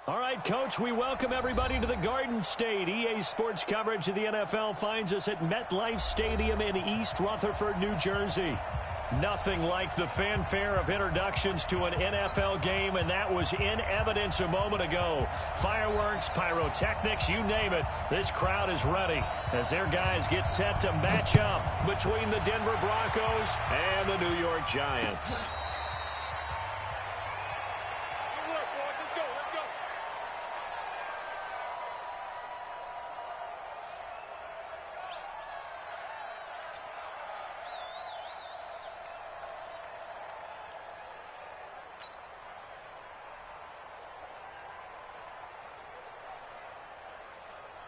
All right, Coach, we welcome everybody to the Garden State. EA Sports coverage of the NFL finds us at MetLife Stadium in East Rutherford, New Jersey. Nothing like the fanfare of introductions to an NFL game, and that was in evidence a moment ago. Fireworks, pyrotechnics, you name it. This crowd is ready as their guys get set to match up between the Denver Broncos and the New York Giants.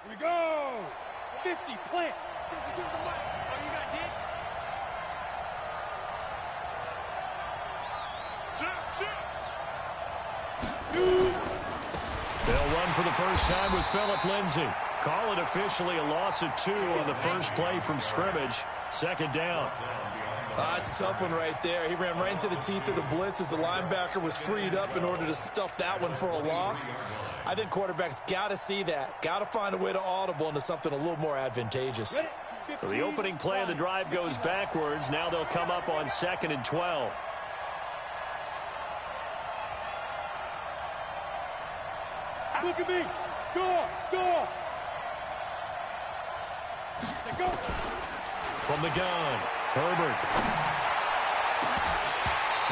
Here we go! 50, plant! Oh, you got it? They'll run for the first time with Phillip Lindsay. Call it officially a loss of 2 on the first play from scrimmage. Second down. It's a tough one right there. He ran right into the teeth of the blitz as the linebacker was freed up in order to stuff that one for a loss. I think quarterbacks got to see that. Got to find a way to audible into something a little more advantageous. So the opening play of the drive goes backwards. Now they'll come up on 2nd and 12. Look at me! Go! Go! Go! From the gun, Herbert.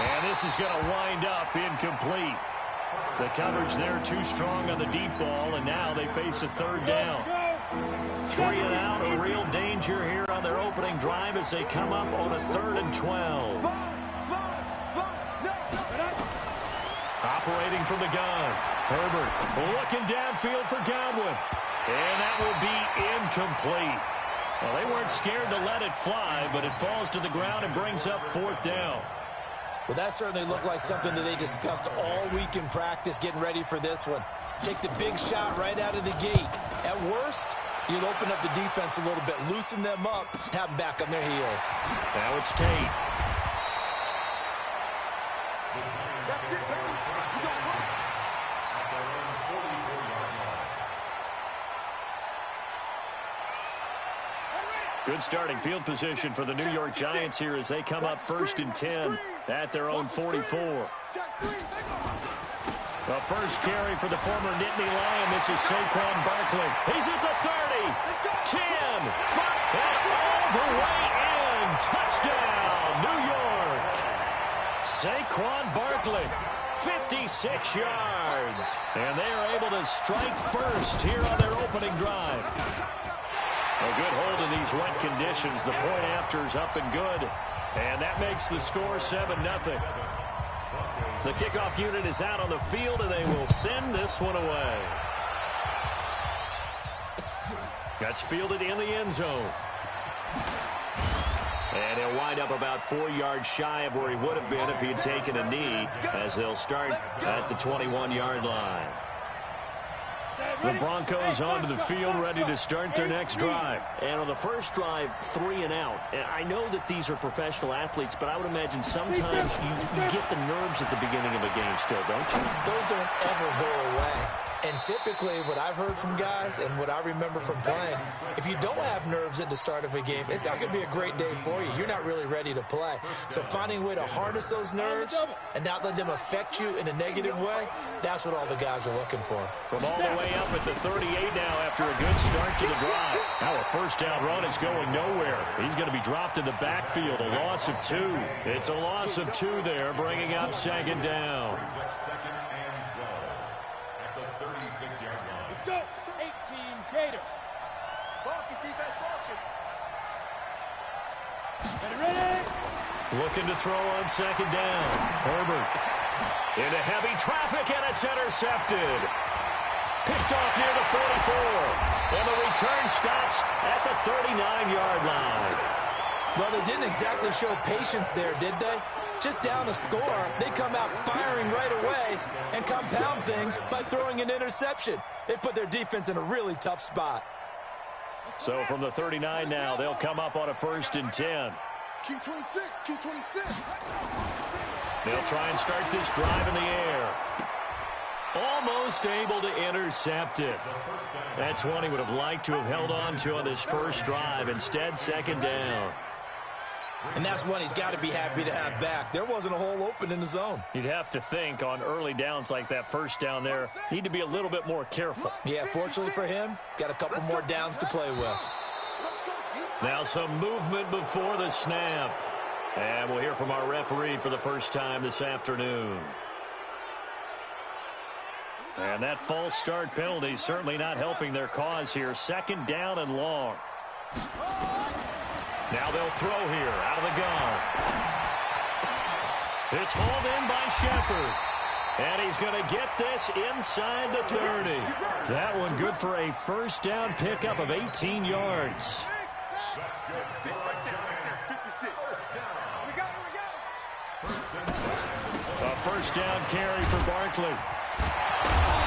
And this is going to wind up incomplete. The coverage there too strong on the deep ball, and now they face a third down. 3 and out, a real danger here on their opening drive as they come up on a 3rd and 12. Operating from the gun, Herbert looking downfield for Godwin. And that will be incomplete. Well, they weren't scared to let it fly, but it falls to the ground and brings up 4th down. Well, that certainly looked like something that they discussed all week in practice getting ready for this one. Take the big shot right out of the gate. At worst, you'll open up the defense a little bit, loosen them up, have them back on their heels. Now it's Tate. Good starting field position for the New York Giants here as they come up 1st and 10 at their own 44. The first carry for the former Nittany Lion. This is Saquon Barkley. He's at the 30, 10, 5, and all the way in. Touchdown, New York. Saquon Barkley, 56 yards. And they are able to strike first here on their opening drive. A good hold in these wet conditions. The point after is up and good. And that makes the score 7-0. The kickoff unit is out on the field, and they will send this one away. That's fielded in the end zone. And he'll wind up about 4 yards shy of where he would have been if he had taken a knee, as they'll start at the 21-yard line. The Broncos onto the field, ready to start their next drive. And on the first drive, 3 and out. And I know that these are professional athletes, but I would imagine sometimes you get the nerves at the beginning of a game still, don't you? Those don't ever go away. And typically, what I've heard from guys and what I remember from playing, if you don't have nerves at the start of a game, it's not going to be a great day for you. You're not really ready to play. So finding a way to harness those nerves and not let them affect you in a negative way, that's what all the guys are looking for. From all the way up at the 38 now after a good start to the drive. Now a first down run is going nowhere. He's going to be dropped in the backfield, a loss of 2. It's a loss of 2 there, bringing up 2nd down. Let's go! 18, Gator. Focus, defense, focus. Ready? Looking to throw on 2nd down. Herbert into heavy traffic, and it's intercepted. Picked off near the 44. And the return stops at the 39-yard line. Well, they didn't exactly show patience there, did they? Just down a score, they come out firing right away and compound things by throwing an interception. They put their defense in a really tough spot. So from the 39 now, they'll come up on a 1st and 10. Key 26, key 26. They'll try and start this drive in the air. Almost able to intercept it. That's one he would have liked to have held on to on this first drive. Instead, second down. And that's one he's got to be happy to have back. There wasn't a hole open in the zone. You'd have to think on early downs like that first down there, need to be a little bit more careful. Yeah, fortunately for him, got a couple more downs to play with. Now some movement before the snap. And we'll hear from our referee for the first time this afternoon. And that false start penalty certainly not helping their cause here. Second down and long. Now they'll throw here out of the gun. It's hauled in by Shepard. And he's going to get this inside the 30. That one good for a first down pickup of 18 yards. A first down carry for Barkley.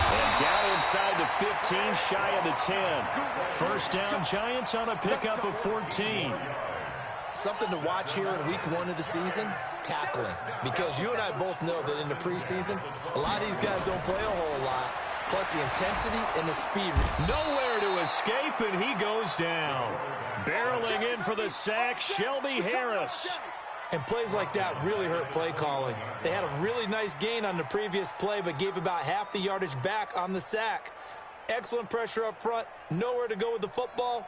And down inside the 15, shy of the 10. First down, Giants on a pickup of 14. Something to watch here in week 1 of the season, tackling. Because you and I both know that in the preseason, a lot of these guys don't play a whole lot. Plus the intensity and the speed. Nowhere to escape, and he goes down. Barreling in for the sack, Shelby Harris. And plays like that really hurt play calling. They had a really nice gain on the previous play, but gave about half the yardage back on the sack. Excellent pressure up front. Nowhere to go with the football.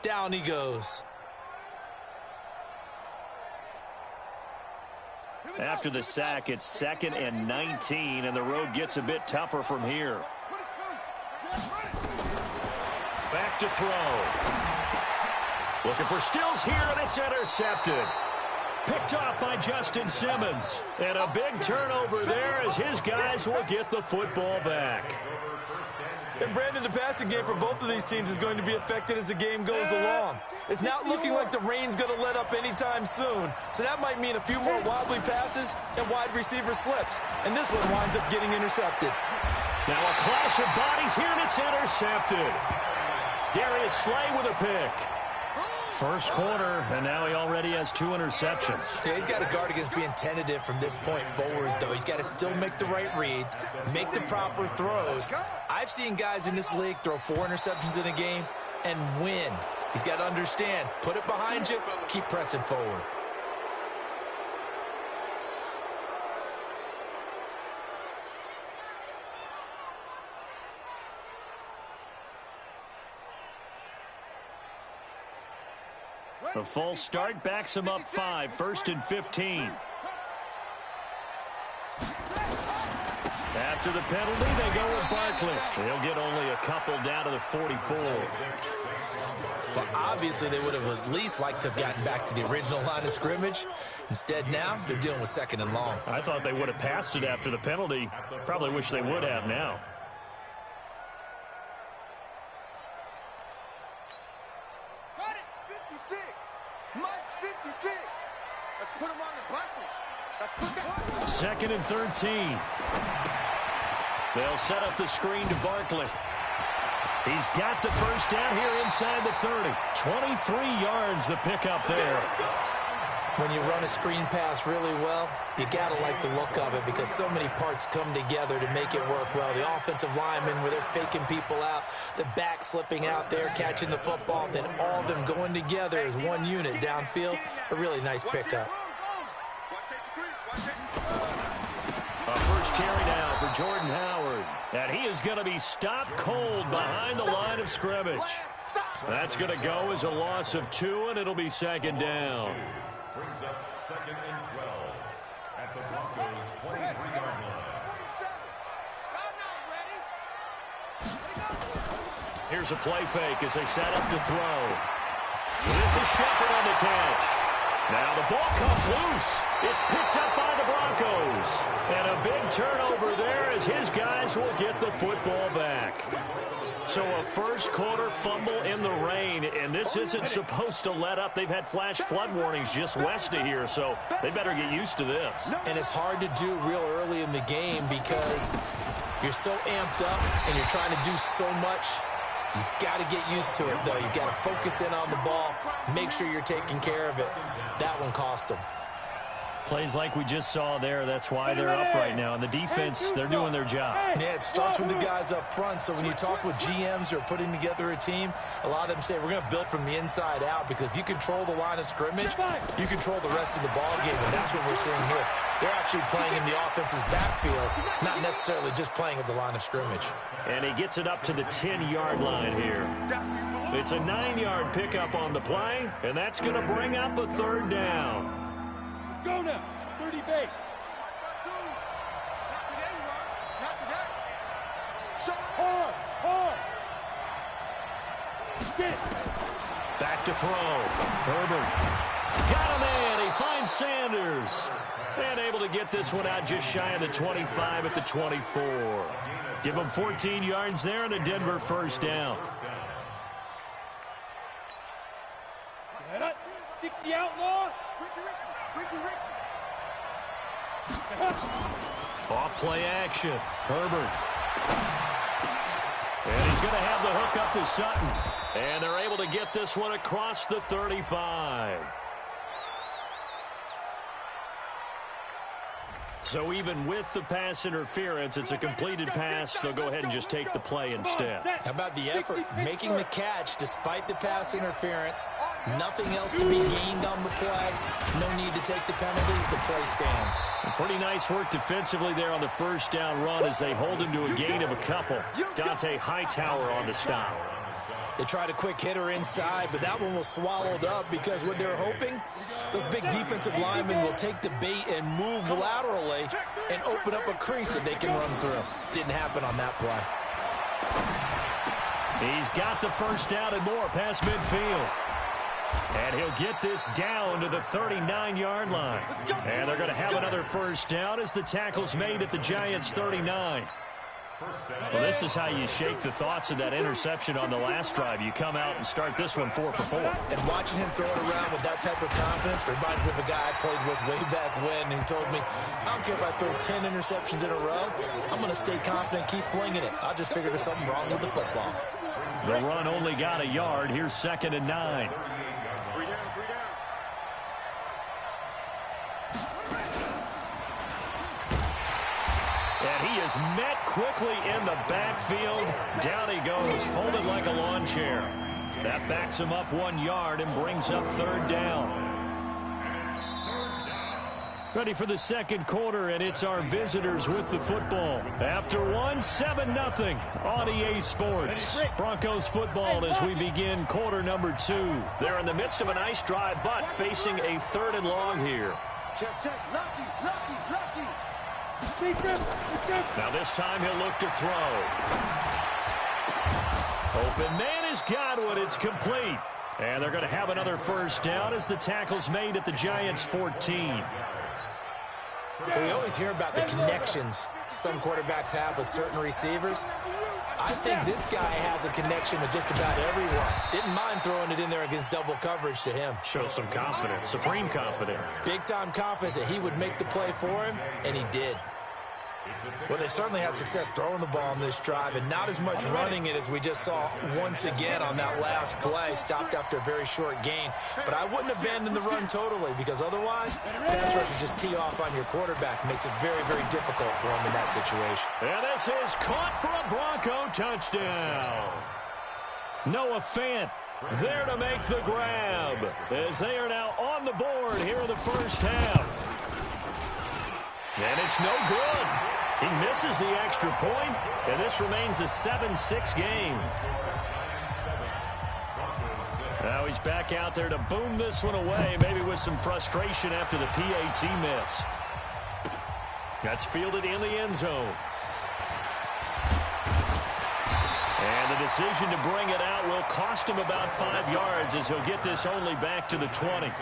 Down he goes. After the sack, it's 2nd and 19, and the road gets a bit tougher from here. Back to throw. Looking for Stills here, and it's intercepted. Picked off by Justin Simmons. And a big turnover there as his guys will get the football back. And Brandon, the passing game for both of these teams is going to be affected as the game goes along. It's not looking like the rain's going to let up anytime soon. So that might mean a few more wobbly passes and wide receiver slips. And this one winds up getting intercepted. Now a clash of bodies here, and it's intercepted. Darius Slay with a pick. First quarter, and now he already has 2 interceptions. Yeah, he's got to guard against being tentative from this point forward, though. He's got to still make the right reads, make the proper throws. I've seen guys in this league throw 4 interceptions in a game and win. He's got to understand, put it behind you, keep pressing forward. The false start backs him up 5, 1st and 15. After the penalty, they go with Barkley. They'll get only a couple down to the 44. Well, obviously, they would have at least liked to have gotten back to the original line of scrimmage. Instead, now, they're dealing with 2nd and long. I thought they would have passed it after the penalty. Probably wish they would have now. Let's put him on the buses. Let's put that. 2nd and 13. They'll set up the screen to Barkley. He's got the first down here inside the 30. 23 yards the pickup there. When you run a screen pass really well, you got to like the look of it because so many parts come together to make it work well. The offensive linemen, where they're faking people out, the back slipping out there, catching the football, then all of them going together as one unit downfield. A really nice pickup. A first carry now for Jordan Howard. And he is going to be stopped cold behind the line of scrimmage. That's going to go as a loss of 2, and it'll be 2nd down. Brings up 2nd and 12 at the Broncos' 23-yard line. Here's a play fake as they set up to throw. This is Shepard on the catch. Now the ball comes loose. It's picked up by the Broncos. And a big turnover there as his guys will get the football back. So a first quarter fumble in the rain, and this isn't supposed to let up. They've had flash flood warnings just west of here, so they better get used to this. And it's hard to do real early in the game because you're so amped up and you're trying to do so much. You've got to get used to it, though. You've got to focus in on the ball, make sure you're taking care of it. That one cost them. Plays like we just saw there. That's why they're up right now. And the defense, they're doing their job. Yeah, it starts with the guys up front. So when you talk with GMs who are putting together a team, a lot of them say we're going to build from the inside out, because if you control the line of scrimmage, you control the rest of the ball game, and that's what we're seeing here. They're actually playing in the offense's backfield, not necessarily just playing at the line of scrimmage. And he gets it up to the 10-yard line here. It's a 9-yard pickup on the play, and that's going to bring up a third down. Go now, 30 base. Not today, you are. Not today. Hard. Get it. Back to throw. Herbert. Got him in. He finds Sanders. And able to get this one out just shy of the 25 at the 24. Give him 14 yards there and a Denver first down. 60 outlaw. Off play action. Herbert. And he's going to have the hook up to Sutton. And they're able to get this one across the 35. So even with the pass interference, it's a completed pass. They'll go ahead and just take the play instead. How about the effort? Making the catch despite the pass interference. Nothing else to be gained on the play. No need to take the penalty. The play stands. Pretty nice work defensively there on the first down run as they hold him to a gain of a couple. Dante Hightower on the stop. They tried a quick hitter inside, but that one was swallowed up because what they're hoping, those big defensive linemen will take the bait and move laterally and open up a crease that they can run through. Didn't happen on that play. He's got the first down and more past midfield. And he'll get this down to the 39-yard line. And they're going to have another first down as the tackle's made at the Giants' 39. Well, this is how you shake the thoughts of that interception on the last drive. You come out and start this one 4 for 4. And watching him throw it around with that type of confidence reminds me of a guy I played with way back when who told me, I don't care if I throw 10 interceptions in a row, I'm going to stay confident, keep flinging it. I just figured there's something wrong with the football. The run only got a yard. Here's 2nd and 9. And he is met quickly in the backfield. Down he goes, folded like a lawn chair. That backs him up 1 yard and brings up 3rd down. Ready for the second quarter, and it's our visitors with the football. After one, 7-0 on EA Sports. Broncos football as we begin quarter number 2. They're in the midst of a nice drive, but facing a 3rd and long here. Check. Lucky. Now this time he'll look to throw. Open man has got one. It's complete. And they're going to have another first down as the tackle's made at the Giants' 14. We always hear about the connections some quarterbacks have with certain receivers. I think this guy has a connection with just about everyone. Didn't mind throwing it in there against double coverage to him. Shows some confidence, supreme confidence. Big-time confidence that he would make the play for him, and he did. Well, they certainly had success throwing the ball on this drive and not as much running it as we just saw once again on that last play. Stopped after a very short gain. But I wouldn't abandon the run totally because otherwise, pass rushers just tee off on your quarterback. Makes it very, very difficult for him in that situation. And this is caught for a Bronco touchdown. Noah Fant there to make the grab as they are now on the board here in the first half. And it's no good. He misses the extra point, and this remains a 7-6 game. Now he's back out there to boom this one away, maybe with some frustration after the PAT miss. That's fielded in the end zone. And the decision to bring it out will cost him about 5 yards as he'll get this only back to the 20.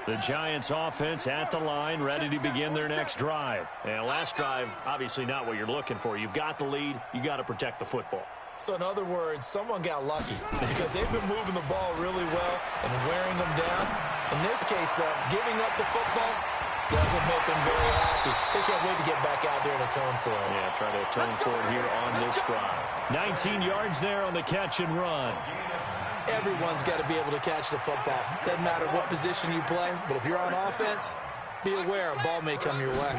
The Giants offense at the line, ready to begin their next drive. And last drive, obviously not what you're looking for. You've got the lead. You got to protect the football. So in other words, someone got lucky because they've been moving the ball really well and wearing them down. In this case, though, giving up the football, Doesn't make them very happy. They can't wait to get back out there and atone for it. Yeah, try to atone for it here on this drive. 19 yards there on the catch and run. Everyone's got to be able to catch the football. Doesn't matter what position you play, but if you're on offense, be aware a ball may come your way.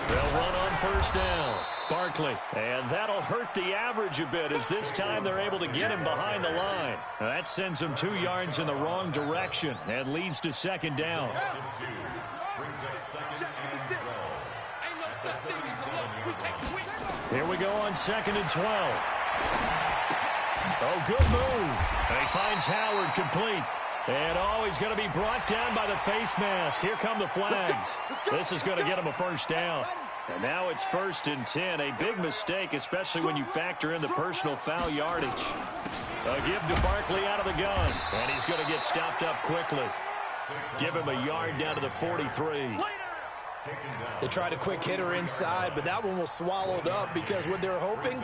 They'll run on first down. Barkley, and that'll hurt the average a bit as this time they're able to get him behind the line. That sends him 2 yards in the wrong direction and leads to second down. Here we go on 2nd and 12. Oh, good move. And he finds Howard complete. And, he's going to be brought down by the face mask. Here come the flags. This is going to get him a first down. And now it's 1st and 10. A big mistake, especially when you factor in the personal foul yardage. A give to Barkley out of the gun. And he's going to get stopped up quickly. Give him a yard down to the 43. They tried a quick hitter inside, but that one was swallowed up because what they're hoping,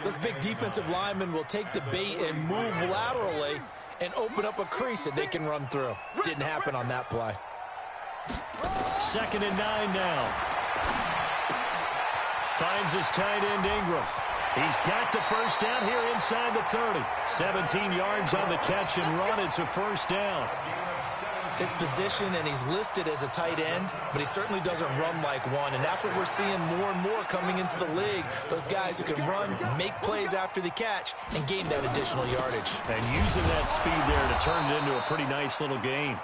those big defensive linemen will take the bait and move laterally and open up a crease that they can run through. Didn't happen on that play. 2nd and 9 now. Finds his tight end, Ingram. He's got the first down here inside the 30. 17 yards on the catch and run. It's a first down. His position, and he's listed as a tight end, but he certainly doesn't run like one, and that's what we're seeing more and more coming into the league. Those guys who can run, make plays after the catch, and gain that additional yardage. And using that speed there to turn it into a pretty nice little game.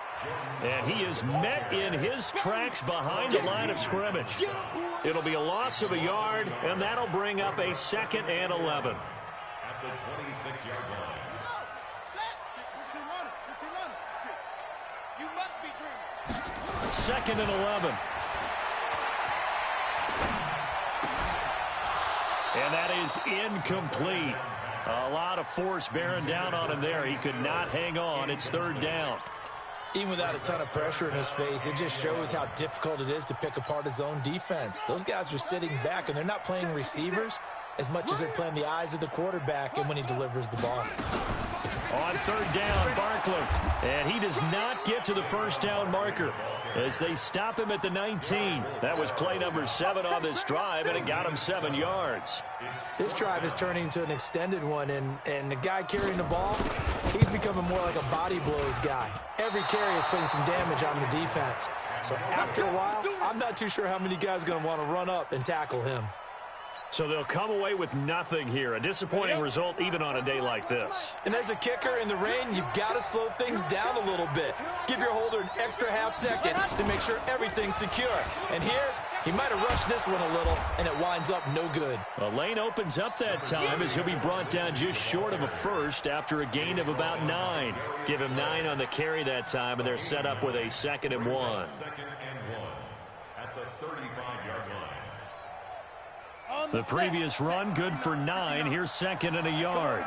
And he is met in his tracks behind the line of scrimmage. It'll be a loss of a yard, and that'll bring up a 2nd and 11. At the 26-yard line. 2nd and 11. And that is incomplete. A lot of force bearing down on him there. He could not hang on. It's 3rd down. Even without a ton of pressure in his face, it just shows how difficult it is to pick apart his own defense. Those guys are sitting back, and they're not playing receivers as much as they're playing the eyes of the quarterback and when he delivers the ball. On 3rd down, Barkley. And he does not get to the first down marker as they stop him at the 19. That was play number 7 on this drive, and it got him 7 yards. This drive is turning into an extended one, and the guy carrying the ball, he's becoming more like a body blows guy. Every carry is putting some damage on the defense. So after a while, I'm not too sure how many guys are going to want to run up and tackle him. So they'll come away with nothing here. A disappointing result even on a day like this. And as a kicker in the rain, you've got to slow things down a little bit. Give your holder an extra half second to make sure everything's secure. And here, he might have rushed this one a little, and it winds up no good. A lane opens up that time as he'll be brought down just short of a first after a gain of about 9. Give him 9 on the carry that time, and they're set up with a 2nd and 1. 2nd and 1 at the 35-yard line. The previous run, good for 9. Here's 2nd and a yard.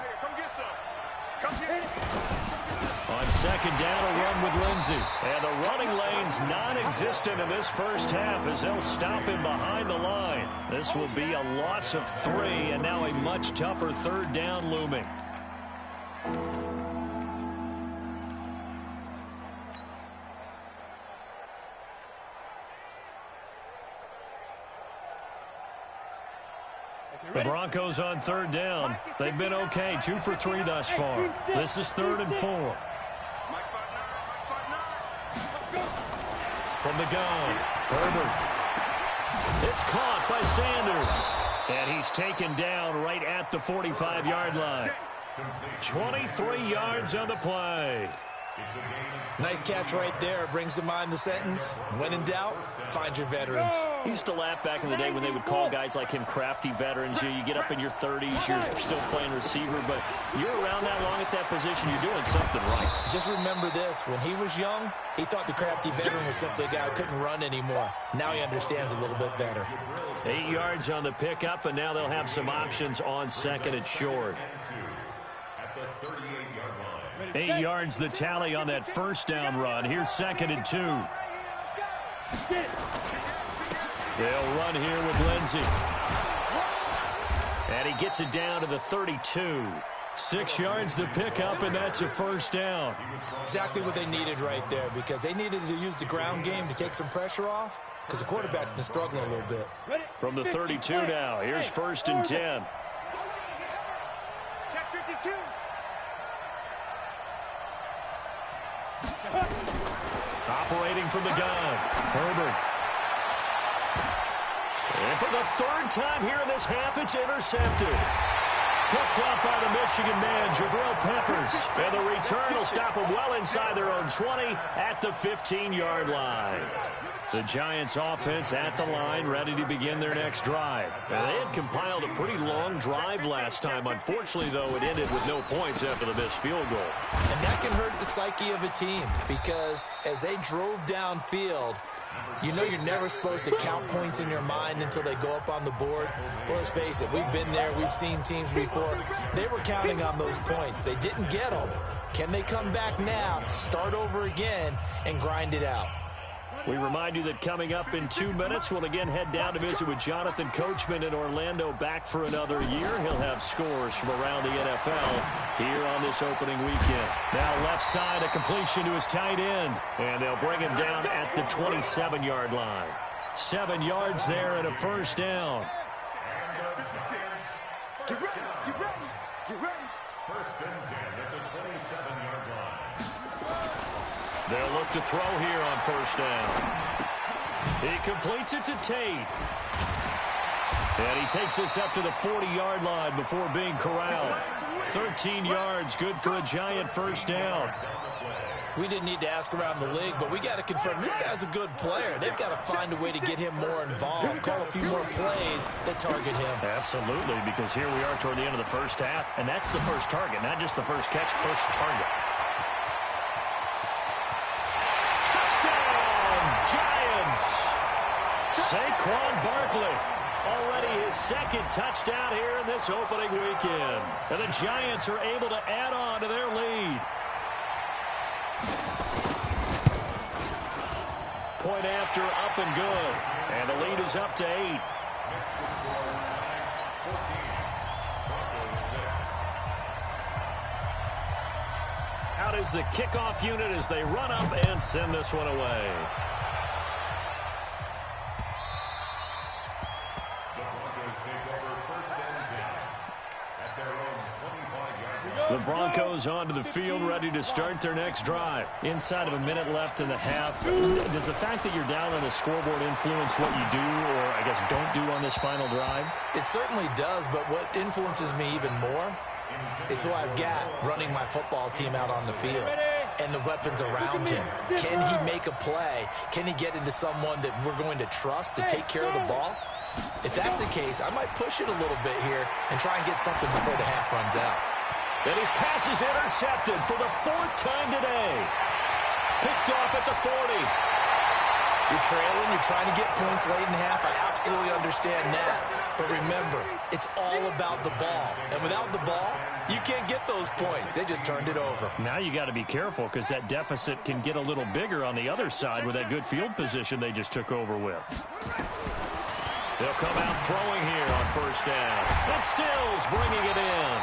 On 2nd down, a run with Lindsey. And the running lane's non-existent in this first half as they'll stop him behind the line. This will be a loss of 3, and now a much tougher 3rd down looming. The Broncos on 3rd down. They've been okay, 2 for 3 thus far. This is 3rd and 4. From the gun, Herbert. It's caught by Sanders. And he's taken down right at the 45-yard line. 23 yards on the play. Nice catch right there. Brings to mind the sentence, when in doubt, find your veterans. I used to laugh back in the day when they would call guys like him crafty veterans. You get up in your 30s, you're still playing receiver, but you're around that long at that position, you're doing something right. Just remember this, when he was young, he thought the crafty veteran was simply a guy who couldn't run anymore. Now he understands a little bit better. 8 yards on the pickup, and now they'll have some options on 2nd and short. 8 yards the tally on that first down run. Here's 2nd and 2. They'll run here with Lindsey. And he gets it down to the 32. 6 yards to pick up, and that's a first down. Exactly what they needed right there, because they needed to use the ground game to take some pressure off, because the quarterback's been struggling a little bit. From the 32 now, here's 1st and 10. Check 52. Operating from the gun, Herbert. And for the 3rd time here in this half, it's intercepted. Picked up by the Michigan man, Jabril Peppers. And the return will stop them well inside their own 20 at the 15-yard line. The Giants offense at the line, ready to begin their next drive. Now, they had compiled a pretty long drive last time. Unfortunately, though, it ended with no points after the missed field goal. And that can hurt the psyche of a team, because as they drove downfield, you know you're never supposed to count points in your mind until they go up on the board. But let's face it, we've been there. We've seen teams before. They were counting on those points. They didn't get them. Can they come back now, start over again, and grind it out? We remind you that coming up in 2 minutes, we'll again head down to visit with Jonathan Coachman in Orlando, back for another year. He'll have scores from around the NFL here on this opening weekend. Now left side, a completion to his tight end, and they'll bring him down at the 27-yard line. 7 yards there and a first down. Get ready, get ready, get ready. 1st and 10 at the 27-yard line. They'll look to throw here on 1st down. He completes it to Tate. And he takes this up to the 40-yard line before being corralled. 13 yards, good for a Giant first down. We didn't need to ask around the league, but we got to confirm this guy's a good player. They've got to find a way to get him more involved, call a few more plays that target him. Absolutely, because here we are toward the end of the first half, and that's the first target, not just the first catch, first target. Giants. Saquon Barkley, already his 2nd touchdown here in this opening weekend. And the Giants are able to add on to their lead. Point after, up and good. And the lead is up to 8. Out is the kickoff unit as they run up and send this one away. The Broncos onto the field, ready to start their next drive. Inside of a minute left in the half. Does the fact that you're down on the scoreboard influence what you do, or I guess don't do on this final drive? It certainly does, but what influences me even more is who I've got running my football team out on the field and the weapons around him. Can he make a play? Can he get into someone that we're going to trust to take care of the ball? If that's the case, I might push it a little bit here and try and get something before the half runs out. And his pass is intercepted for the 4th time today. Picked off at the 40. You're trailing, you're trying to get points late in half. I absolutely understand that. But remember, it's all about the ball. And without the ball, you can't get those points. They just turned it over. Now you got to be careful, because that deficit can get a little bigger on the other side with that good field position they just took over with. They'll come out throwing here on 1st down. And Stills bringing it in.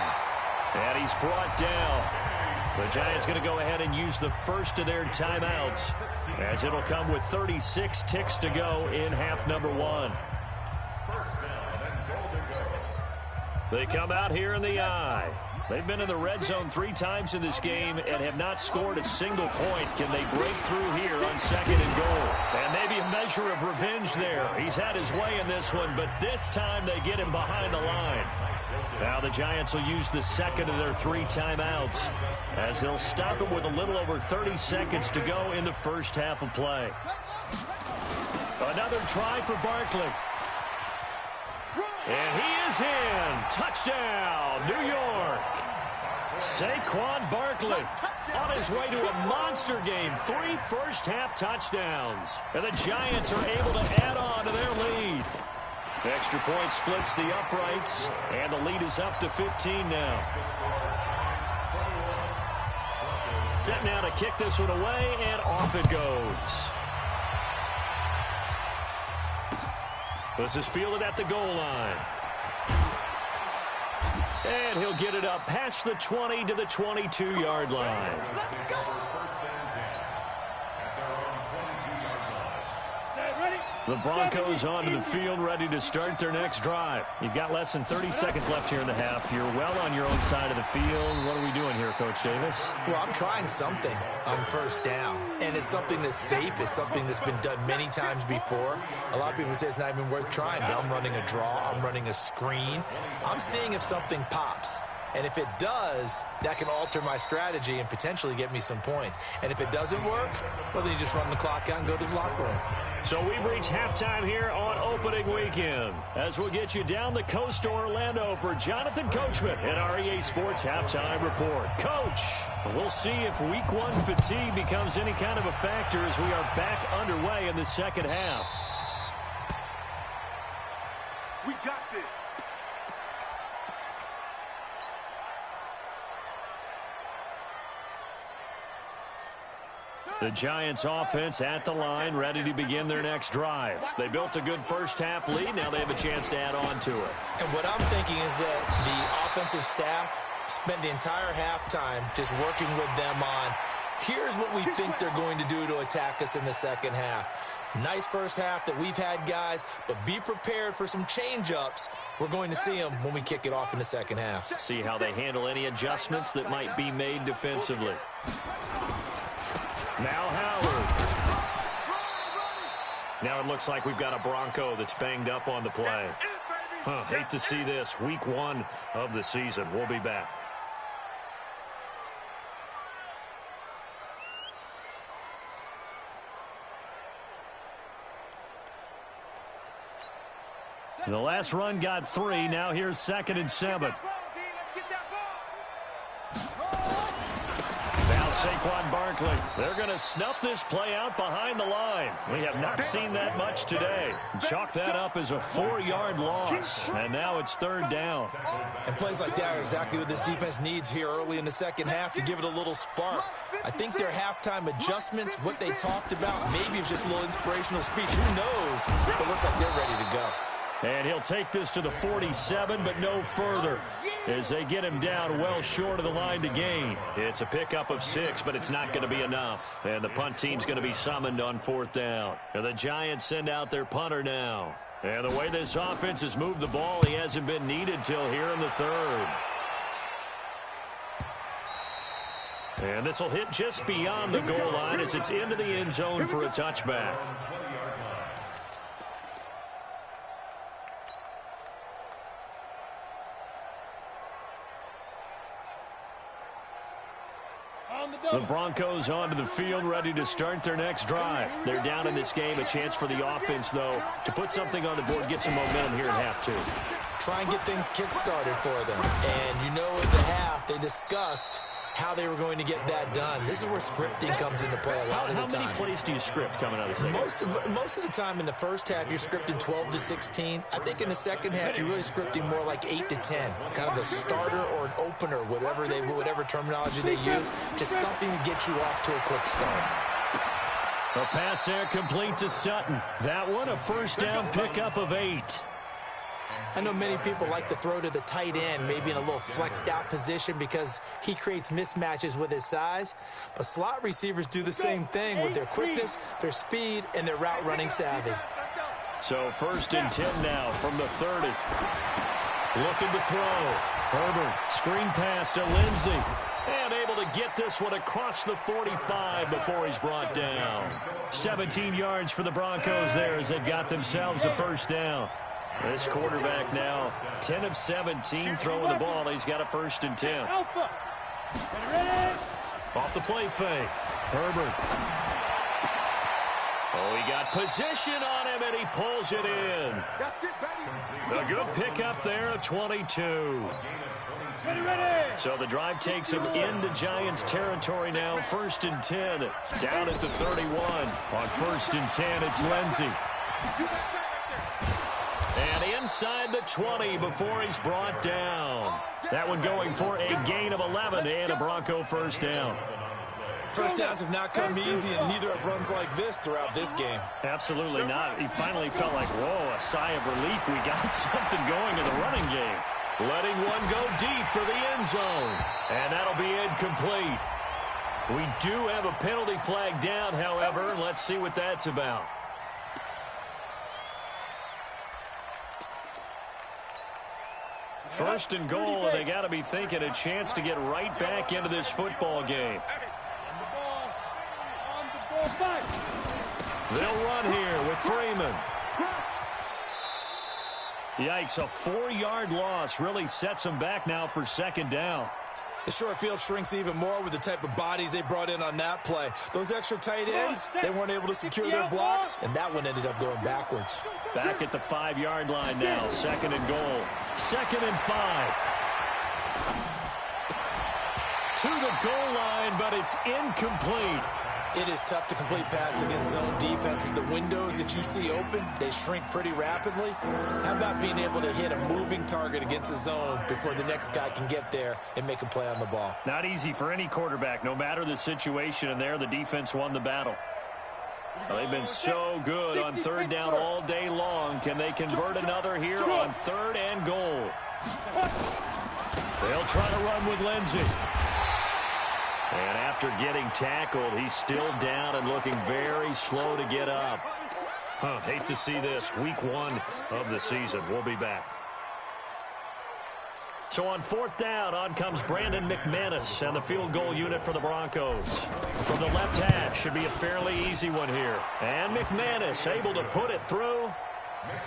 And he's brought down. The Giants going to go ahead and use the first of their timeouts, as it'll come with 36 ticks to go in half number 1. They come out here in the I. They've been in the red zone 3 times in this game and have not scored a single point. Can they break through here on 2nd and goal? And maybe a measure of revenge there. He's had his way in this one, but this time they get him behind the line. Now the Giants will use the 2nd of their 3 timeouts, as they'll stop him with a little over 30 seconds to go in the first half of play. Another try for Barkley. And he is in. Touchdown, New York. Saquon Barkley on his way to a monster game. 3 first-half touchdowns. And the Giants are able to add on to their lead. Extra point splits the uprights, and the lead is up to 15 now. Set now to kick this one away, and off it goes. This is fielded at the goal line. And he'll get it up past the 20 to the 22-yard line. The Broncos onto the field, ready to start their next drive. You've got less than 30 seconds left here in the half. You're well on your own side of the field. What are we doing here, Coach Davis? Well, I'm trying something on first down, and it's something that's safe. It's something that's been done many times before. A lot of people say it's not even worth trying, but I'm running a draw. I'm running a screen. I'm seeing if something pops. And if it does, that can alter my strategy and potentially get me some points. And if it doesn't work, well, then you just run the clock out and go to the locker room. So we've reached halftime here on opening weekend, as we'll get you down the coast to Orlando for Jonathan Coachman at our EA Sports Halftime Report. Coach, we'll see if week one fatigue becomes any kind of a factor as we are back underway in the second half. We got this. The Giants offense at the line, ready to begin their next drive. They built a good first half lead. Now they have a chance to add on to it. And what I'm thinking is that the offensive staff spent the entire halftime just working with them on, here's what we think they're going to do to attack us in the second half. Nice first half that we've had, guys, but be prepared for some change-ups. We're going to see them when we kick it off in the second half. See how they handle any adjustments that might be made defensively. Now Howard. Now it looks like we've got a Bronco that's banged up on the play. Hate to see this. Week one of the season. We'll be back. The last run got 3. Now here's 2nd and 7. Saquon Barkley. They're going to snuff this play out behind the line. We have not seen that much today. Chalk that up as a 4-yard loss. And now it's 3rd down. And plays like that are exactly what this defense needs here early in the second half to give it a little spark. I think their halftime adjustments, what they talked about, maybe it's just a little inspirational speech. Who knows? But it looks like they're ready to go. And he'll take this to the 47, but no further, as they get him down well short of the line to gain. It's a pickup of 6, but it's not going to be enough. And the punt team's going to be summoned on 4th down. And the Giants send out their punter now. And the way this offense has moved the ball, he hasn't been needed till here in the 3rd. And this will hit just beyond the goal line as it's into the end zone for a touchback. The Broncos onto the field, ready to start their next drive. They're down in this game. A chance for the offense, though, to put something on the board, get some momentum here in half 2. Try and get things kick-started for them. And you know in the half, they discussed how they were going to get that done. This is where scripting comes into play a lot of the time. How many plays do you script coming out of the second? Most of the time in the first half, you're scripting 12 to 16. I think in the second half, you're really scripting more like 8 to 10. Kind of a starter or an opener, whatever terminology they use. Just something to get you off to a quick start. A pass there complete to Sutton. That one a first down pickup of 8. I know many people like to throw to the tight end, maybe in a little flexed out position because he creates mismatches with his size. But slot receivers do the same thing with their quickness, their speed, and their route running savvy. So 1st and 10 now from the 30. Looking to throw. Herbert, screen pass to Lindsey. And able to get this one across the 45 before he's brought down. 17 yards for the Broncos there as they've got themselves a first down. This quarterback now 10 of 17 throwing the ball. He's got a 1st and 10. Off the play fake. Herbert. Oh, he got position on him, and he pulls it in. A good pickup there of 22. So the drive takes him into Giants territory now. 1st and 10. Down at the 31. On 1st and 10, it's Lindsey. And inside the 20 before he's brought down. That one going for a gain of 11 and a Bronco first down. First downs have not come easy, and neither have runs like this throughout this game. Absolutely not. He finally felt like, whoa, a sigh of relief. We got something going in the running game. letting one go deep for the end zone. And that'll be incomplete. We do have a penalty flag down, however. Let's see what that's about. First and goal, and they got to be thinking a chance to get right back into this football game. They'll run here with Freeman. Yikes, a 4-yard loss really sets them back now for second down. The short field shrinks even more with the type of bodies they brought in on that play. Those extra tight ends, they weren't able to secure their blocks, and that one ended up going backwards. Back at the 5-yard line now, second and goal. 2nd and 5. To the goal line, but it's incomplete. It is tough to complete passes against zone defenses. The windows that you see open, they shrink pretty rapidly. How about being able to hit a moving target against a zone before the next guy can get there and make a play on the ball? Not easy for any quarterback, no matter the situation, and there the defense won the battle. Well, they've been so good on third down all day long. Can they convert another here on 3rd and goal? They'll try to run with Lindsey. And after getting tackled, he's still down and looking very slow to get up. Hate to see this. Week 1 of the season. We'll be back. So on 4th down, on comes Brandon McManus and the field goal unit for the Broncos. From the left hash, should be a fairly easy one here. And McManus able to put it through.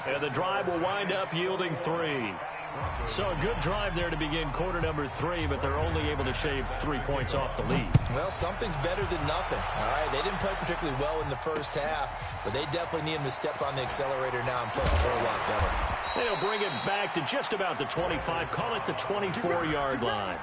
And the drive will wind up yielding 3. So a good drive there to begin quarter number 3, but they're only able to shave 3 points off the lead. Well, something's better than nothing. All right, they didn't play particularly well in the first half, but they definitely need him to step on the accelerator now and play a whole lot better. They'll bring it back to just about the 25, call it the 24-yard line.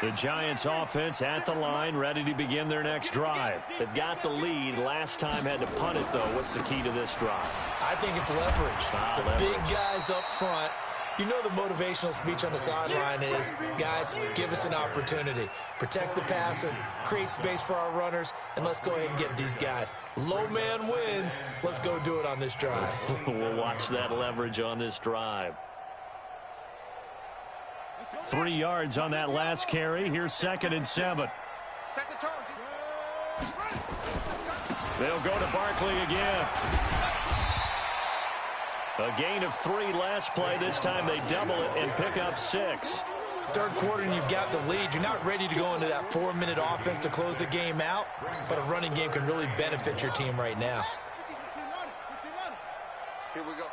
The Giants offense at the line, ready to begin their next drive. They've got the lead. Last time had to punt it, though. What's the key to this drive? I think it's leverage. The big guys up front. You know the motivational speech on the sideline is, guys, give us an opportunity. Protect the passer, create space for our runners, and let's go ahead and get these guys. Low man wins. Let's go do it on this drive. We'll watch that leverage on this drive. 3 yards on that last carry. Here's 2nd and 7. They'll go to Barkley again. A gain of 3 last play. This time they double it and pick up 6. Third quarter and you've got the lead. You're not ready to go into that 4-minute offense to close the game out, but a running game can really benefit your team right now. Here we go.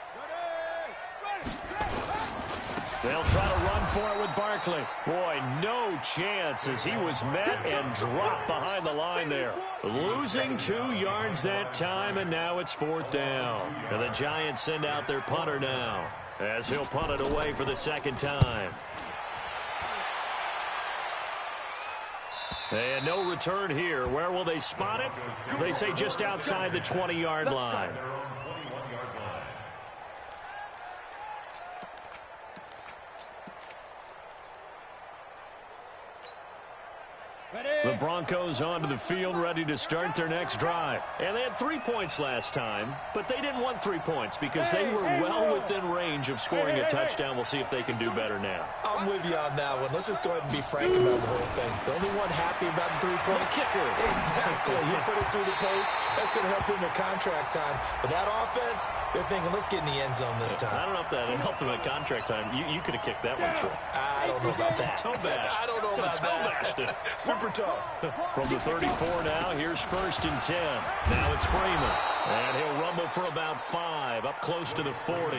They'll try to run for it with Barkley. Boy, no chance as he was met and dropped behind the line there. Losing 2 yards that time, and now it's 4th down. And the Giants send out their punter now as he'll punt it away for the 2nd time. And no return here. Where will they spot it? They say just outside the 20-yard line. The Broncos onto the field, ready to start their next drive. And they had 3 points last time, but they didn't want 3 points because they were well within range of scoring a touchdown. We'll see if they can do better now. I'm with you on that one. Let's just go ahead and be frank about the whole thing. The only one happy about the 3-point kicker. Exactly. He put it through the post. That's going to help him at contract time. But that offense, they're thinking, let's get in the end zone this time. I don't know if that helped him at contract time. You could have kicked that one through. I don't know about that. Toe bash. I don't know about that. Super toe. From the 34 now, here's 1st and 10. Now it's Freeman. And he'll rumble for about 5, up close to the 40.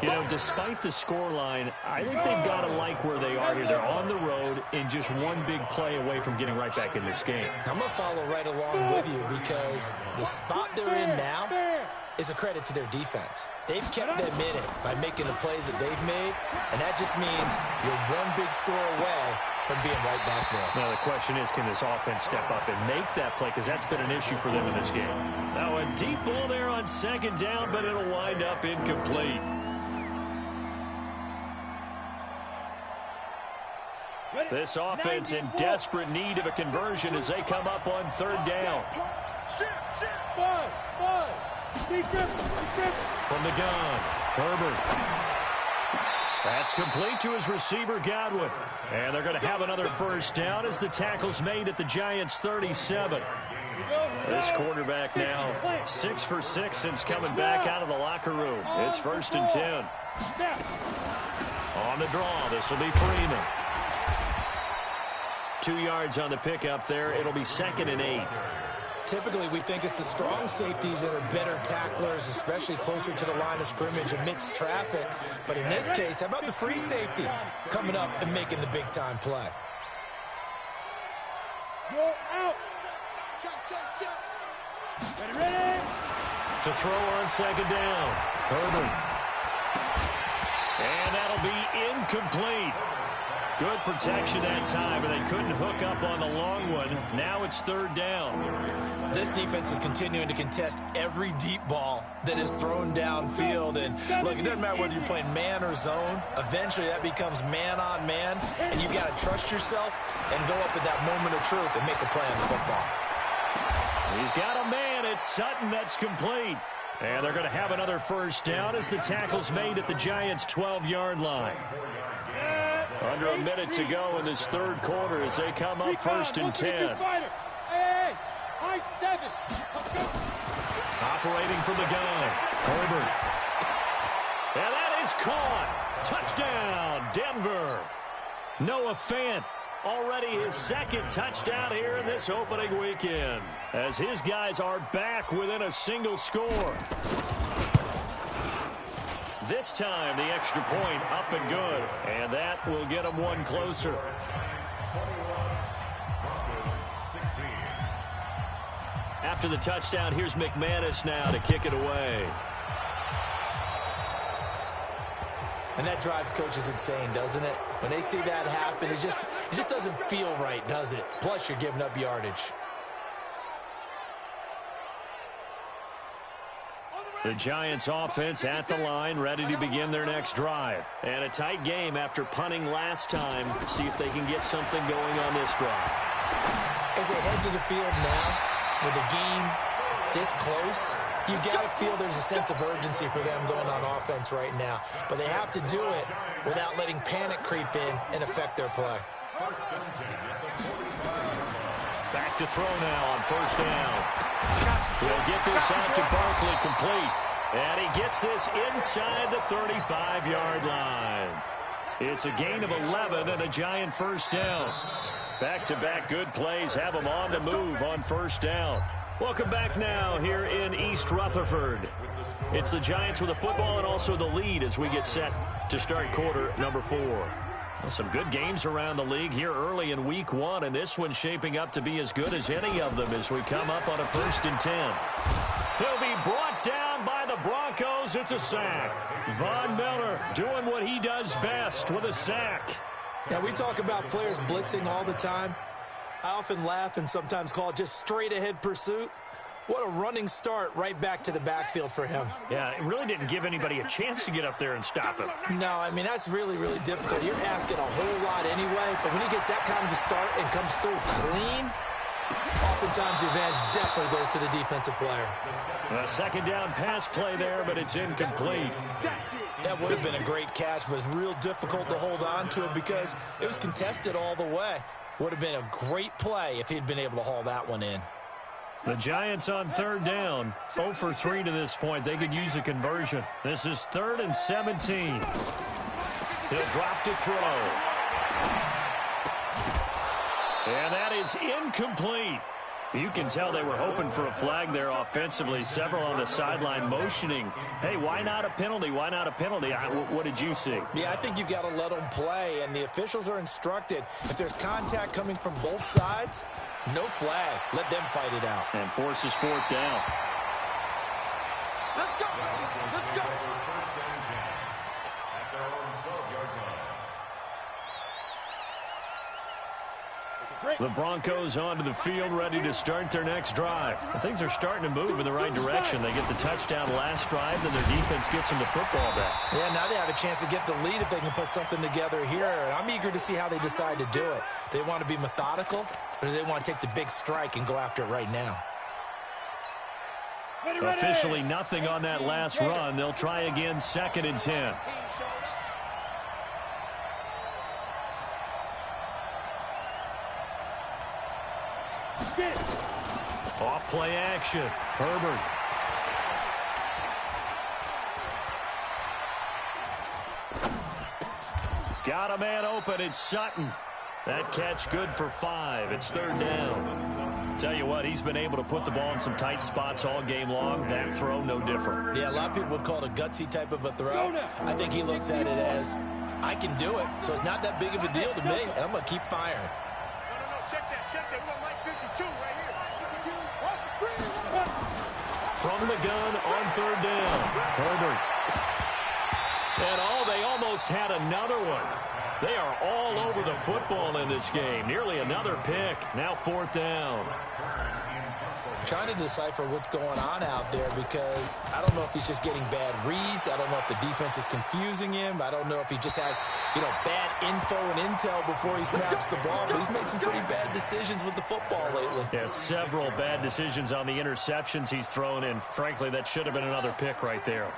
You know, despite the scoreline, I think they've got to like where they are here. They're on the road and just one big play away from getting right back in this game. I'm going to follow right along with you because the spot they're in now is a credit to their defense. They've kept them in it by making the plays that they've made, and that just means you're one big score away from being right back there. Now the question is, can this offense step up and make that play? Because that's been an issue for them in this game. Now a deep ball there on 2nd down, but it'll wind up incomplete. This offense in desperate need of a conversion as they come up on 3rd down. From the gun, Herbert. That's complete to his receiver, Godwin. And they're going to have another first down as the tackle's made at the Giants' 37. This quarterback now 6 for 6 since coming back out of the locker room. It's 1st and 10. On the draw, this will be Freeman. 2 yards on the pickup there. It'll be 2nd and 8. Typically, we think it's the strong safeties that are better tacklers, especially closer to the line of scrimmage amidst traffic. But in this case, how about the free safety coming up and making the big-time play? Go out. Ready. To throw on 2nd down. Herbert. And that'll be incomplete. Good protection that time, but they couldn't hook up on the long one. Now it's 3rd down. This defense is continuing to contest every deep ball that is thrown downfield. And look, it doesn't matter whether you're playing man or zone. Eventually, that becomes man on man, and you've got to trust yourself and go up at that moment of truth and make a play on the football. He's got a man. It's Sutton. That's complete. And they're going to have another first down as the tackle's made at the Giants' 12-yard line. Under a minute to go in this 3rd quarter as they come up 1st and 10. High 7. Operating from the gun, Herbert. And that is caught. Touchdown, Denver. Noah Fant, already his 2nd touchdown here in this opening weekend, as his guys are back within a single score. This time, the extra point up and good, and that will get them one closer. After the touchdown, here's McManus now to kick it away. And that drives coaches insane, doesn't it? When they see that happen, it just doesn't feel right, does it? Plus, you're giving up yardage. The Giants offense at the line, ready to begin their next drive. And a tight game after punting last time. See if they can get something going on this drive. As they head to the field now, with the game this close, you've got to feel there's a sense of urgency for them going on offense right now. But they have to do it without letting panic creep in and affect their play. Back to throw now on 1st down. He'll get this out to Barkley, complete. And he gets this inside the 35-yard line. It's a gain of 11 and a Giant 1st down. Back-to-back good plays have them on the move on 1st down. Welcome back now here in East Rutherford. It's the Giants with the football and also the lead as we get set to start quarter number 4. Well, some good games around the league here early in week 1, and this one's shaping up to be as good as any of them as we come up on a 1st and 10. He'll be brought down by the Broncos. It's a sack. Von Miller doing what he does best with a sack. Now, we talk about players blitzing all the time. I often laugh and sometimes call it just straight-ahead pursuit. What a running start right back to the backfield for him. Yeah, it really didn't give anybody a chance to get up there and stop him. No, I mean, that's really, really difficult. You're asking a whole lot anyway, but when he gets that kind of a start and comes through clean, oftentimes the advantage definitely goes to the defensive player. A 2nd down pass play there, but it's incomplete. That would have been a great catch, but it's real difficult to hold on to it because it was contested all the way. Would have been a great play if he'd been able to haul that one in. The Giants on 3rd down, 0 for 3 to this point. They could use a conversion. This is 3rd and 17. He'll drop to throw. And that is incomplete. You can tell they were hoping for a flag there offensively. Several on the sideline motioning. Hey, why not a penalty? Why not a penalty? What did you see? Yeah, I think you've got to let them play, and the officials are instructed. If there's contact coming from both sides, no flag. Let them fight it out. And forces 4th down. Let's go. Let's go. The Broncos onto the field, ready to start their next drive. Things are starting to move in the right direction. They get the touchdown last drive, then their defense gets them the football back. Yeah, now they have a chance to get the lead if they can put something together here. And I'm eager to see how they decide to do it. Do they want to be methodical, or do they want to take the big strike and go after it right now? Officially nothing on that last run. They'll try again, 2nd and 10. Off play action. Herbert. Got a man open. It's Sutton. That catch good for 5. It's 3rd down. Tell you what, he's been able to put the ball in some tight spots all game long. That throw, no different. Yeah, a lot of people would call it a gutsy type of a throw. I think he looks at it as, I can do it, so it's not that big of a deal to me, and I'm going to keep firing. No, check that. We got Mike 52 right here. Off the screen. From the gun on 3rd down. Herbert. And they almost had another one. They are all over the football in this game. Nearly another pick. Now 4th down. I'm trying to decipher what's going on out there because I don't know if he's just getting bad reads. I don't know if the defense is confusing him. I don't know if he just has, bad info and intel before he snaps the ball. But he's made some pretty bad decisions with the football lately. Yeah, several bad decisions on the interceptions he's thrown in. Frankly, that should have been another pick right there.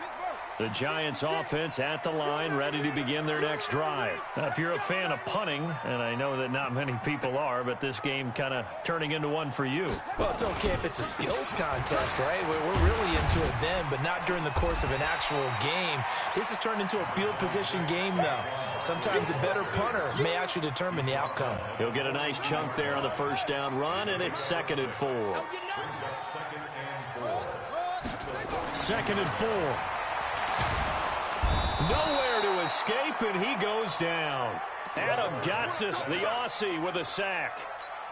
The Giants offense at the line, ready to begin their next drive. Now, if you're a fan of punting, and I know that not many people are, but this game kind of turning into one for you. Well, it's okay if it's a skills contest, right? We're really into it then, but not during the course of an actual game. This has turned into a field position game, though. Sometimes a better punter may actually determine the outcome. He'll get a nice chunk there on the 1st down run, and it's 2nd and 4. 2nd and 4. Nowhere to escape, and he goes down. Adam Gotsis, the Aussie, with a sack.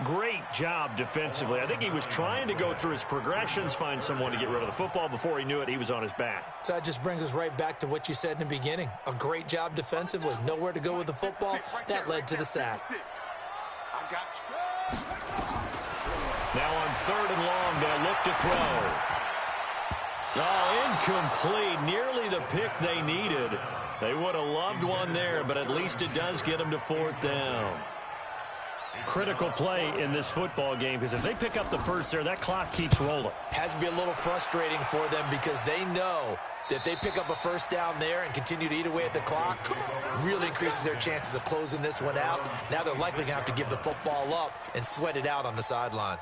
Great job defensively. I think he was trying to go through his progressions, find someone to get rid of the football. Before he knew it, he was on his back. So that just brings us right back to what you said in the beginning. A great job defensively. Nowhere to go with the football. That led to the sack. I got you. Now on 3rd and long, they'll look to throw. Oh, incomplete. Nearly the pick they needed. They would have loved one there, but at least it does get them to 4th down. Critical play in this football game, because if they pick up the first there, that clock keeps rolling. Has to be a little frustrating for them because they know that they pick up a 1st down there and continue to eat away at the clock, really increases their chances of closing this one out. Now they're likely going to have to give the football up and sweat it out on the sideline.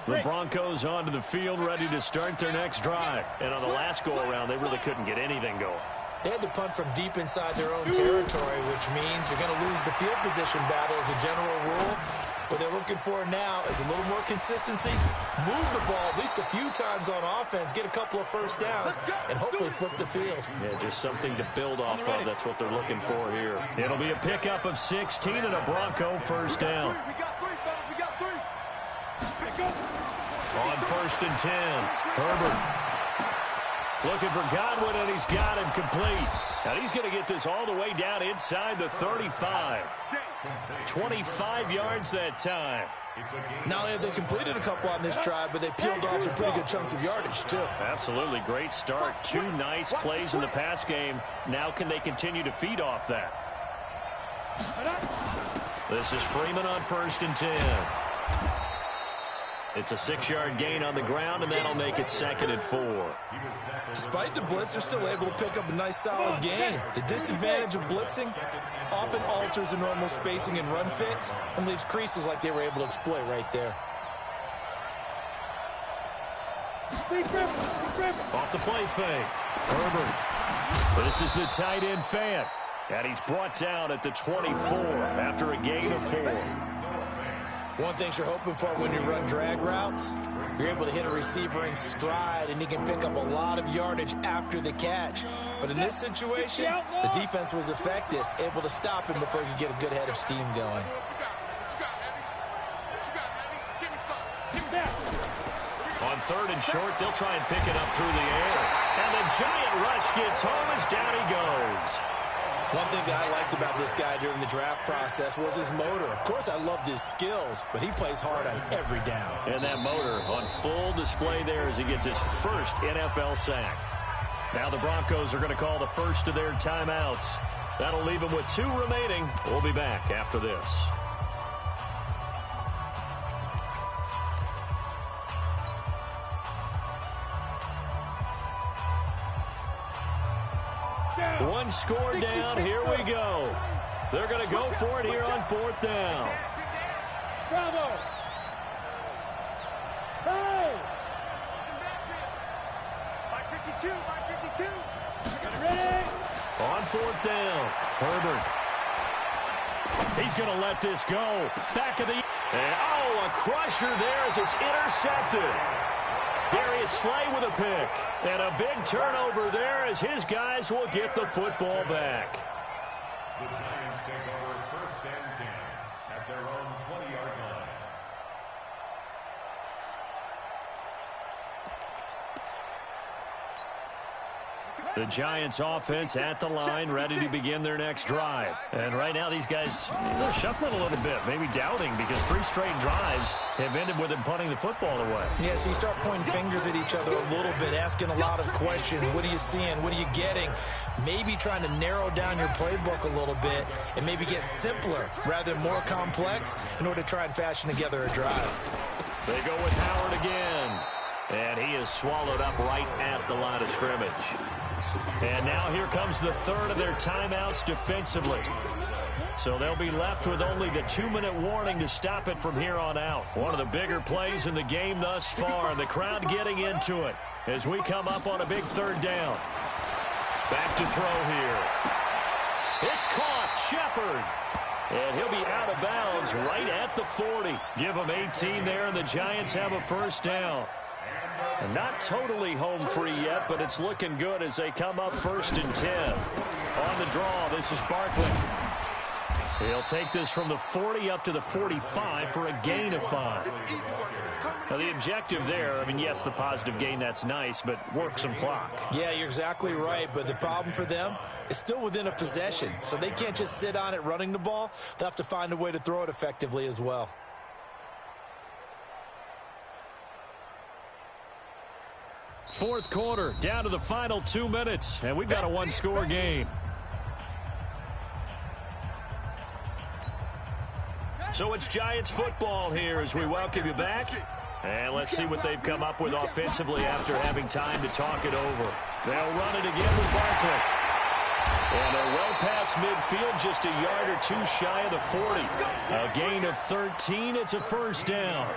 The Broncos onto the field, ready to start their next drive. And on the last go-around, they really couldn't get anything going. They had to punt from deep inside their own territory, which means you're going to lose the field position battle as a general rule. What they're looking for now is a little more consistency, move the ball at least a few times on offense, get a couple of 1st downs, and hopefully flip the field. Yeah, just something to build off of. That's what they're looking for here. It'll be a pickup of 16 and a Bronco 1st down. We got 3, fellas. We got 3. On 1st and 10, Herbert looking for Godwin, and he's got him complete. Now he's going to get this all the way down inside the 35. 25 yards that time. Not only have they completed a couple on this drive, but they peeled off some pretty good chunks of yardage, too. Absolutely. Great start. 2 nice plays in the pass game. Now can they continue to feed off that? This is Freeman on 1st and 10. It's a 6-yard gain on the ground, and that'll make it 2nd and 4. Despite the blitz, they're still able to pick up a nice, solid gain. The disadvantage of blitzing often alters the normal spacing and run fits and leaves creases like they were able to exploit right there. Off the play fake. Herbert. This is the tight end fan. And he's brought down at the 24 after a gain of 4. One thing you're hoping for when you run drag routes, you're able to hit a receiver in stride, and he can pick up a lot of yardage after the catch. But in this situation, the defense was effective, able to stop him before he could get a good head of steam going. On 3rd and short, they'll try and pick it up through the air. And the giant rush gets home as down he goes. One thing that I liked about this guy during the draft process was his motor. Of course, I loved his skills, but he plays hard on every down. And that motor on full display there as he gets his first NFL sack. Now the Broncos are going to call the first of their timeouts. That'll leave them with 2 remaining. We'll be back after this. One score down. Here we go. They're going to go for it here on 4th down. Bravo. Hey. 552, 552. Ready? On 4th down, Herbert. He's going to let this go. Back of the... And, oh, a crusher there as it's intercepted. Darius Slay with a pick. And a big turnover there as his guys will get the football back. The Giants take over 1st and 10 at their own 20-yard line. The Giants offense at the line, ready to begin their next drive. And right now these guys, they're shuffling a little bit, maybe doubting, because 3 straight drives have ended with them punting the football away. Yeah, so you start pointing fingers at each other a little bit, asking a lot of questions. What are you seeing? What are you getting? Maybe trying to narrow down your playbook a little bit and maybe get simpler rather than more complex in order to try and fashion together a drive. They go with Howard again. And he is swallowed up right at the line of scrimmage. And now here comes the 3rd of their timeouts defensively. So they'll be left with only the 2-minute warning to stop it from here on out. One of the bigger plays in the game thus far. The crowd getting into it as we come up on a big 3rd down. Back to throw here. It's caught. Shepard. And he'll be out of bounds right at the 40. Give him 18 there, and the Giants have a 1st down. And not totally home free yet, but it's looking good as they come up 1st and 10. On the draw, this is Barkley. He'll take this from the 40 up to the 45 for a gain of 5. Now, the objective there, I mean, yes, the positive gain, that's nice, but work some clock. Yeah, you're exactly right, but the problem for them is still within a possession, so they can't just sit on it running the ball. They'll have to find a way to throw it effectively as well. Fourth quarter, down to the final 2 minutes, and we've got a 1-score game. So it's Giants football here as we welcome you back. And let's see what they've come up with offensively after having time to talk it over. They'll run it again with Barkley. And they're well past midfield, just a yard or 2 shy of the 40. A gain of 13, it's a 1st down.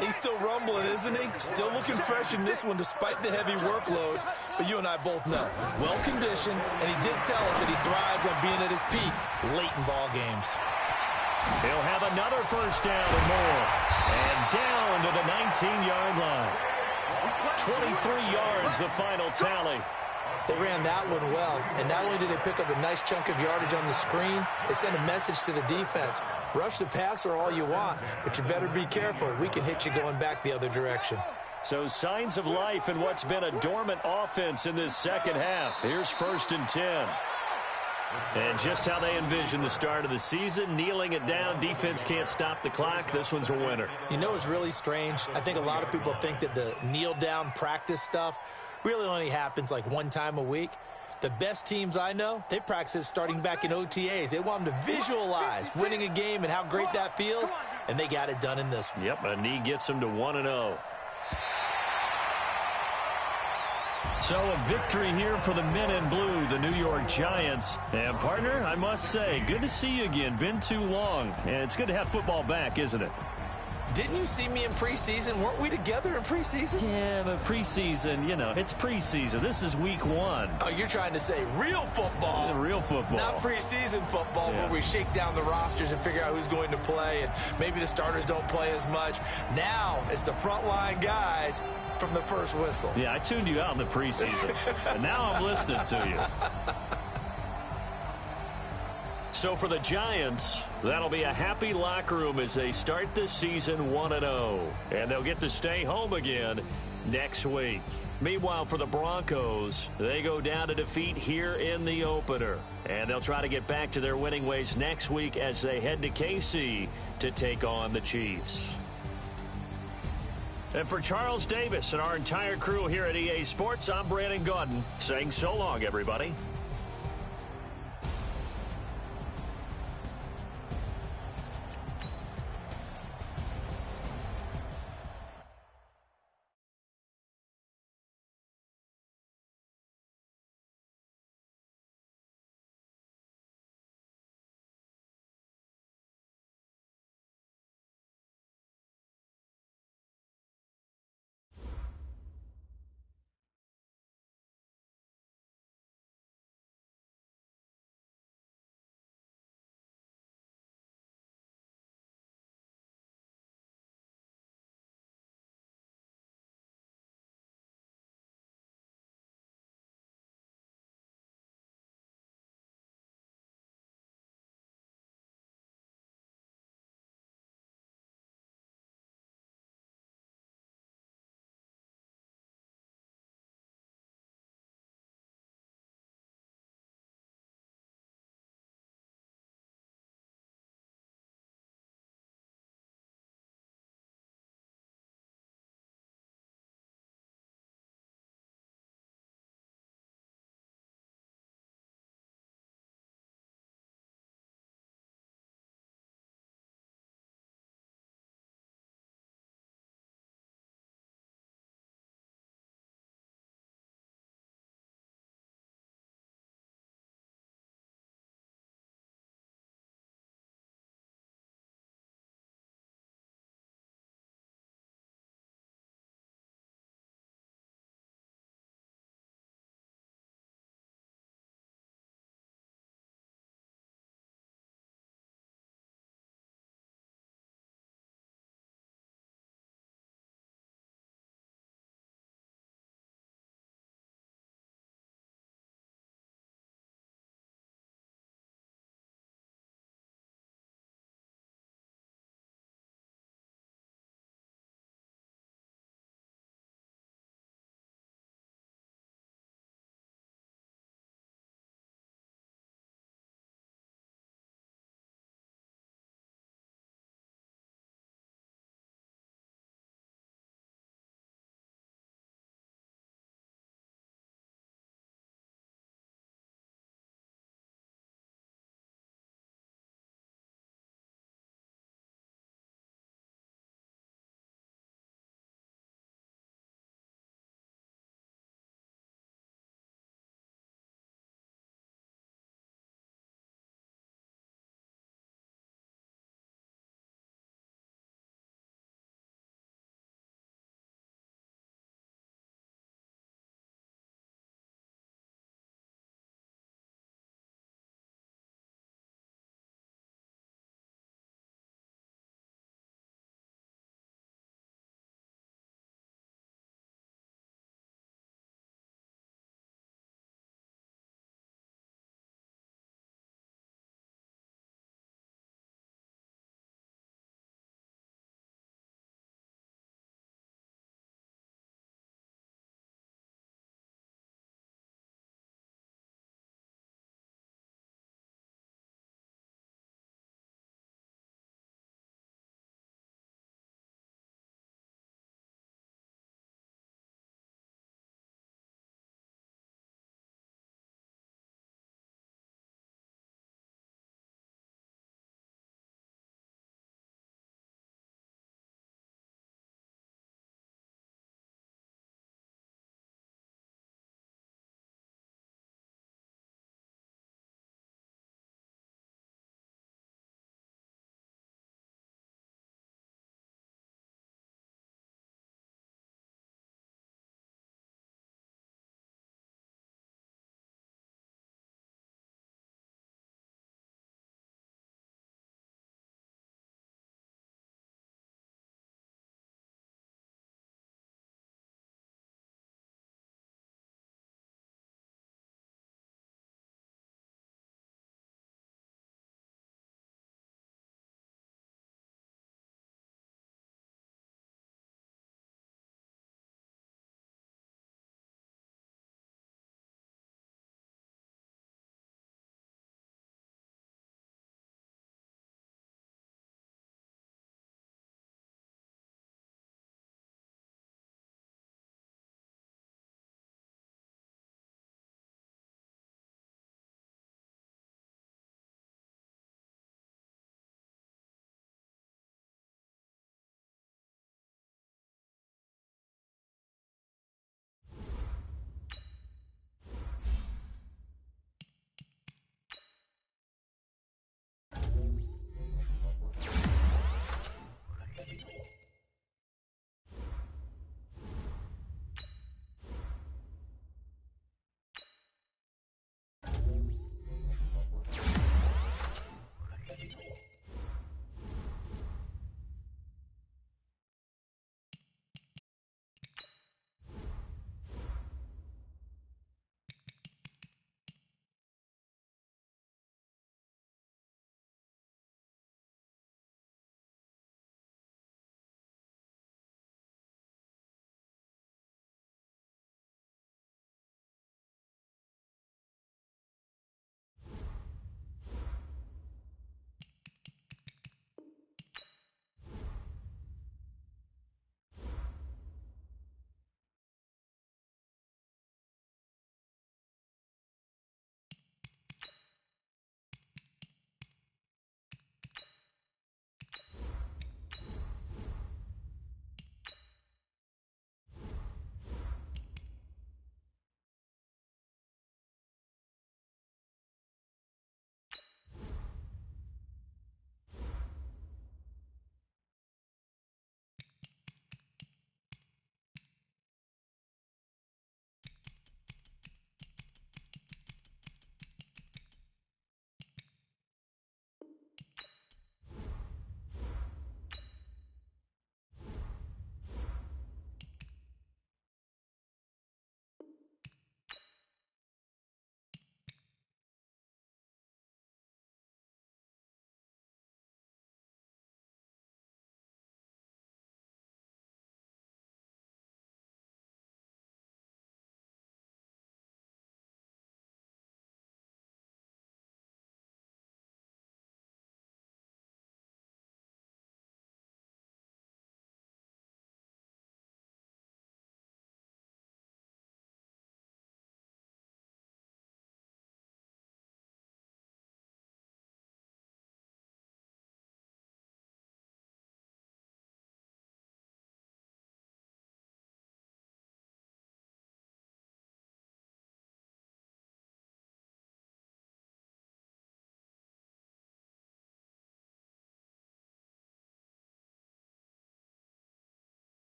He's still rumbling, isn't he? Still looking fresh in this one despite the heavy workload. But you and I both know, well-conditioned, and he did tell us that he thrives on being at his peak late in ball games. He'll have another 1st down and more. And down to the 19-yard line. 23 yards, the final tally. They ran that one well, and not only did they pick up a nice chunk of yardage on the screen, they sent a message to the defense. Rush the passer all you want, but you better be careful. We can hit you going back the other direction. So signs of life in what's been a dormant offense in this second half. Here's 1st and 10. And just how they envision the start of the season, kneeling it down, defense can't stop the clock. This one's a winner. You know what's really strange? I think a lot of people think that the kneel-down practice stuff really only happens like 1 time a week. The best teams I know, they practice it starting back in OTAs. They want them to visualize winning a game and how great that feels, and they got it done in this one. Yep, a knee gets them to 1-0. So a victory here for the men in blue, the New York Giants. And, partner, I must say, good to see you again. Been too long. And it's good to have football back, isn't it? Didn't you see me in preseason? Weren't we together in preseason? Yeah, but preseason, you know, it's preseason. This is week 1. Oh, you're trying to say real football. Real football. Not preseason football, yeah, where we shake down the rosters and figure out who's going to play, and maybe the starters don't play as much. Now it's the frontline guys from the first whistle. Yeah, I tuned you out in the preseason, and now I'm listening to you. So for the Giants, that'll be a happy locker room as they start this season 1-0. And they'll get to stay home again next week. Meanwhile, for the Broncos, they go down to defeat here in the opener. And they'll try to get back to their winning ways next week as they head to KC to take on the Chiefs. And for Charles Davis and our entire crew here at EA Sports, I'm Brandon Gaudin saying so long, everybody.